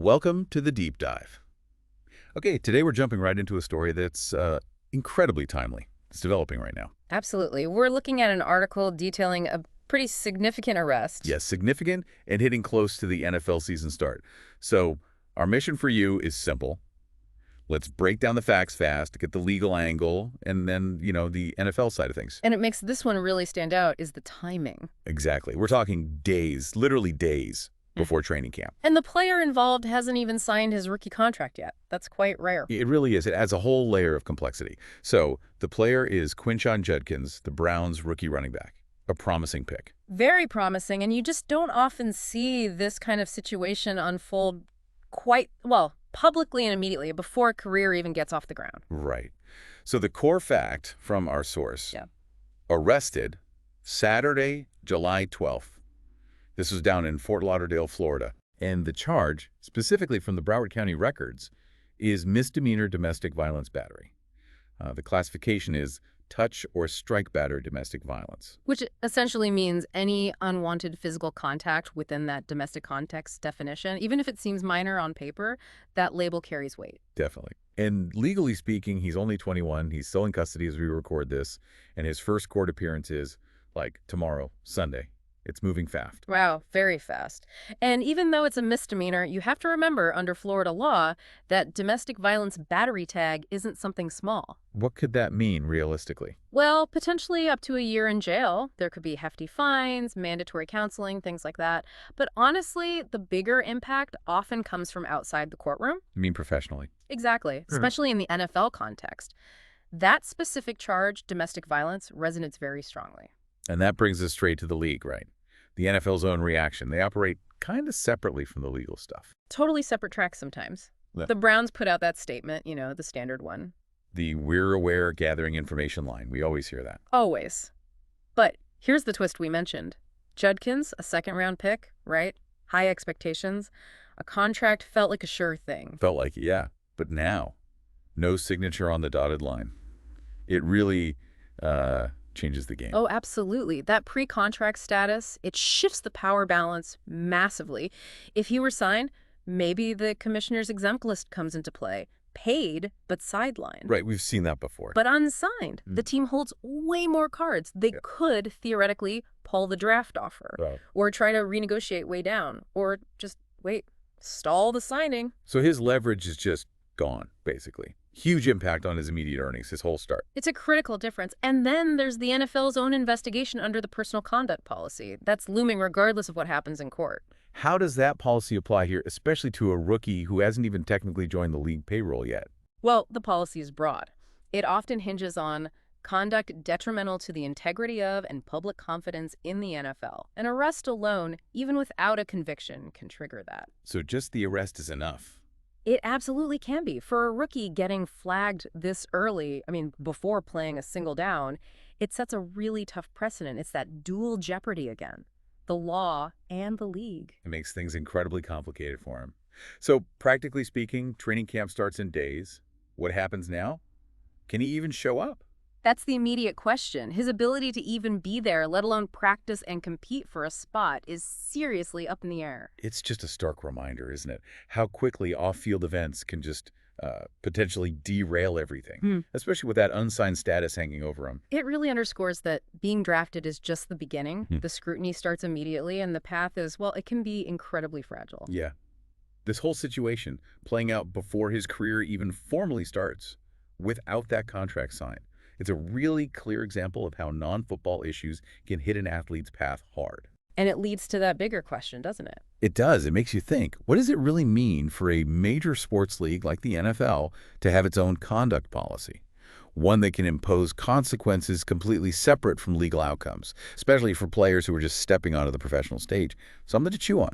Welcome to the Deep Dive. Okay, today we're jumping right into a story that's incredibly timely. It's developing right now. Absolutely. We're looking at an article detailing a pretty significant arrest. Yes, significant and hitting close to the NFL season start. So our mission for you is simple. Let's break down the facts fast, get the legal angle, and then, the NFL side of things. And it makes this one really stand out is the timing. Exactly. We're talking days, literally days before training camp. And the player involved hasn't even signed his rookie contract yet. That's quite rare. It really is. It adds a whole layer of complexity. So the player is Quinshon Judkins, the Browns' rookie running back. A promising pick. Very promising, and you just don't often see this kind of situation unfold quite, well, publicly and immediately before a career even gets off the ground. Right. So the core fact from our source, Yeah. arrested Saturday, July 12th. This was down in Fort Lauderdale, Florida. And the charge, specifically from the Broward County records, is misdemeanor domestic violence battery. The classification is touch or strike battery domestic violence. Which essentially means any unwanted physical contact within that domestic context definition. Even if it seems minor on paper, that label carries weight. Definitely. And legally speaking, he's only 21. He's still in custody as we record this. And his first court appearance is tomorrow, Sunday. It's moving fast. Wow, very fast. And even though it's a misdemeanor, you have to remember under Florida law that domestic violence battery tag isn't something small. What could that mean realistically? Well, potentially up to a year in jail. There could be hefty fines, mandatory counseling, things like that. But honestly, the bigger impact often comes from outside the courtroom. You mean professionally? Exactly, especially in the NFL context. That specific charge, domestic violence, resonates very strongly. And that brings us straight to the league, right? The NFL's own reaction. They operate kind of separately from the legal stuff. Totally separate tracks sometimes. Yeah. The Browns put out that statement, the standard one. The "we're aware, gathering information" line. We always hear that. Always. But here's the twist we mentioned. Judkins, a second-round pick, right? High expectations. A contract felt like a sure thing. Felt like it, yeah. But now, no signature on the dotted line. It really changes the game. Oh, absolutely. That pre-contract status, it shifts the power balance massively. If he were signed, maybe the commissioner's exempt list comes into play. Paid, but sidelined. Right, we've seen that before. But unsigned. The team holds way more cards. They could, theoretically, pull the draft offer. Right. Or try to renegotiate way down. Or just, stall the signing. So his leverage is just gone, basically. Huge impact on his immediate earnings, his whole start. It's a critical difference. And then there's the NFL's own investigation under the personal conduct policy. That's looming regardless of what happens in court. How does that policy apply here, especially to a rookie who hasn't even technically joined the league payroll yet? Well, the policy is broad. It often hinges on conduct detrimental to the integrity of and public confidence in the NFL. An arrest alone, even without a conviction, can trigger that. So just the arrest is enough? It absolutely can be. For a rookie getting flagged this early, before playing a single down, it sets a really tough precedent. It's that dual jeopardy again, the law and the league. It makes things incredibly complicated for him. So practically speaking, training camp starts in days. What happens now? Can he even show up? That's the immediate question. His ability to even be there, let alone practice and compete for a spot, is seriously up in the air. It's just a stark reminder, isn't it? How quickly off-field events can just potentially derail everything, especially with that unsigned status hanging over him. It really underscores that being drafted is just the beginning. The scrutiny starts immediately, and the path is, it can be incredibly fragile. Yeah. This whole situation playing out before his career even formally starts, without that contract signed. It's a really clear example of how non-football issues can hit an athlete's path hard. And it leads to that bigger question, doesn't it? It does. It makes you think, what does it really mean for a major sports league like the NFL to have its own conduct policy? One that can impose consequences completely separate from legal outcomes, especially for players who are just stepping onto the professional stage. Something to chew on.